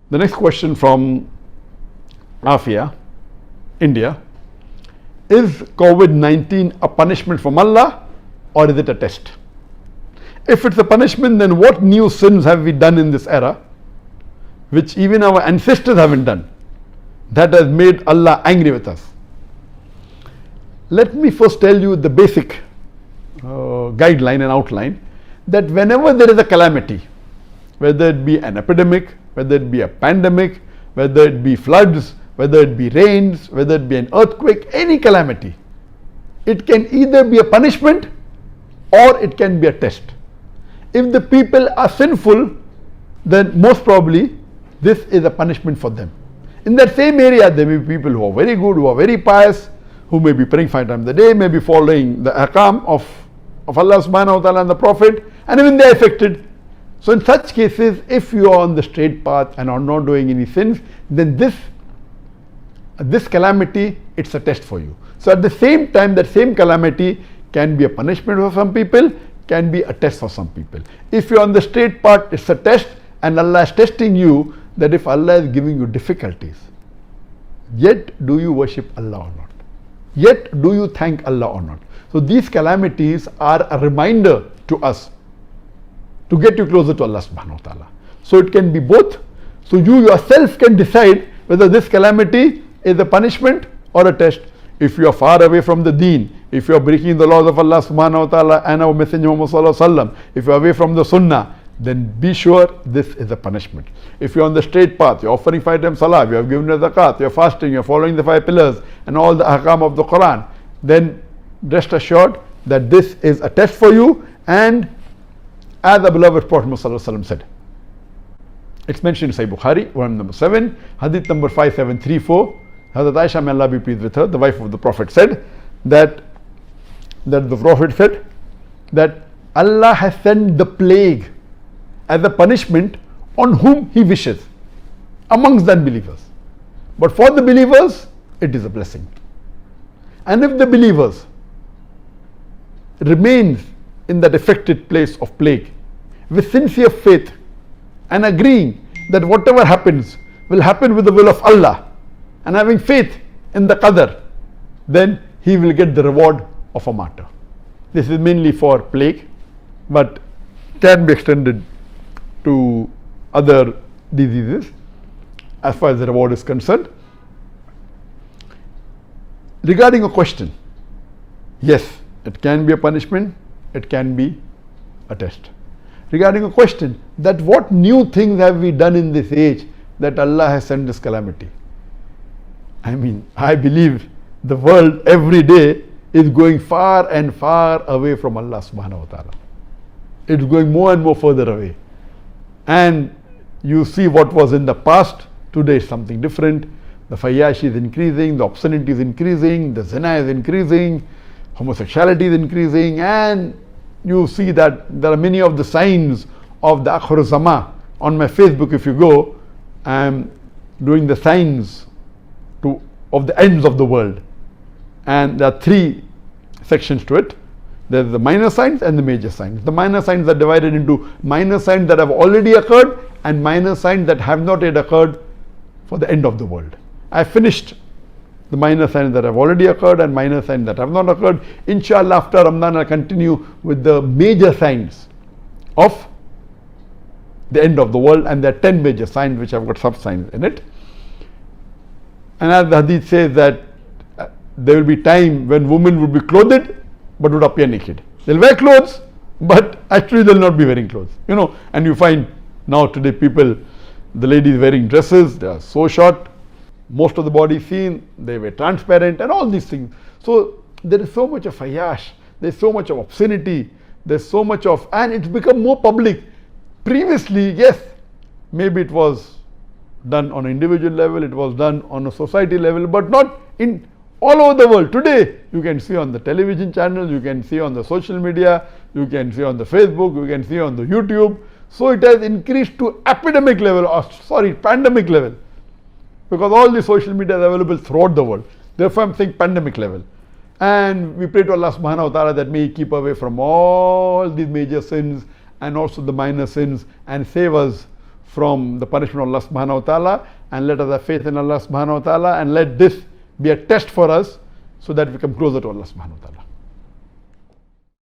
The next question from Afia, India. Is COVID-19 a punishment from Allah or is it a test? If it's a punishment, then what new sins have we done in this era which even our ancestors haven't done, that has made Allah angry with us? Let me first tell you the basic guideline and outline, that whenever there is a calamity, whether it be an epidemic, whether it be a pandemic, whether it be floods, whether it be rains, whether it be an earthquake, any calamity, it can either be a punishment or it can be a test. If the people are sinful, then most probably this is a punishment for them. In that same area, there may be people who are very good, who are very pious, who may be praying 5 times a day, may be following the ahkam of Allah subhanahu wa ta'ala and the Prophet, and even they are affected. So in such cases, if you are on the straight path and are not doing any sins, then this calamity, it's a test for you. So at the same time, that same calamity can be a punishment for some people, can be a test for some people. If you're on the straight path, it's a test, and Allah is testing you, that if Allah is giving you difficulties, yet do you worship Allah or not? Yet do you thank Allah or not? So these calamities are a reminder to us to get you closer to Allah subhanahu wa ta'ala. So it can be both. So you yourself can decide whether this calamity is a punishment or a test. If you are far away from the deen, if you are breaking the laws of Allah subhanahu wa ta'ala and our Messenger Muhammad sallallahu alaihi wasallam, if you are away from the sunnah, then be sure this is a punishment. If you are on the straight path, you are offering 5 times salah, you have given the zakat, you are fasting, you are following the 5 pillars and all the ahkam of the Quran, then rest assured that this is a test for you. And as the beloved Prophet Muhammad sallallahu alaihi wasallam said, it's mentioned in Sahih Bukhari, volume number 7, hadith number 5734. Hazrat Aisha, may Allah be pleased with her, the wife of the Prophet, said that the Prophet said that Allah has sent the plague as a punishment on whom He wishes amongst the unbelievers. But for the believers, it is a blessing. And if the believers remain in that affected place of plague with sincere faith and agreeing that whatever happens will happen with the will of Allah, and having faith in the qadar, then he will get the reward of a martyr. This is mainly for plague, but can be extended to other diseases as far as the reward is concerned. Regarding a question, yes, it can be a punishment, it can be a test. Regarding a question, that what new things have we done in this age that Allah has sent this calamity? I mean, I believe the world every day is going far and far away from Allah subhanahu wa ta'ala. It's going more and more further away. And you see what was in the past, today is something different. The fayashi is increasing, the obscenity is increasing, the zina is increasing, homosexuality is increasing, and you see that there are many of the signs of the Akhir Zaman. On my Facebook, if you go, I am doing the signs of the ends of the world, and there are 3 sections to it. There is the minor signs and the major signs. The minor signs are divided into minor signs that have already occurred and minor signs that have not yet occurred for the end of the world. I finished the minor signs that have already occurred and minor signs that have not occurred. Inshallah, after Ramadan, I'll continue with the major signs of the end of the world, and there are 10 major signs which have got sub signs in it. And as the hadith says that there will be time when women would be clothed but would appear naked. They'll wear clothes, but actually they'll not be wearing clothes. You know, and you find now today people, the ladies wearing dresses, they are so short, most of the body seen, they were transparent and all these things. So there is so much of fayash, there's so much of obscenity, there's so much of, and it's become more public. Previously, yes, maybe it was done on an individual level, it was done on a society level, but not in all over the world. Today, you can see on the television channels, you can see on the social media, you can see on the Facebook, you can see on the YouTube. So it has increased to epidemic level, or pandemic level, because all the social media is available throughout the world. Therefore, I'm saying pandemic level. And we pray to Allah subhanahu wa ta'ala that may He keep away from all these major sins and also the minor sins, and save us from the punishment of Allah subhanahu wa ta'ala, and let us have faith in Allah subhanahu wa ta'ala, and let this be a test for us so that we come closer to Allah subhanahu wa ta'ala.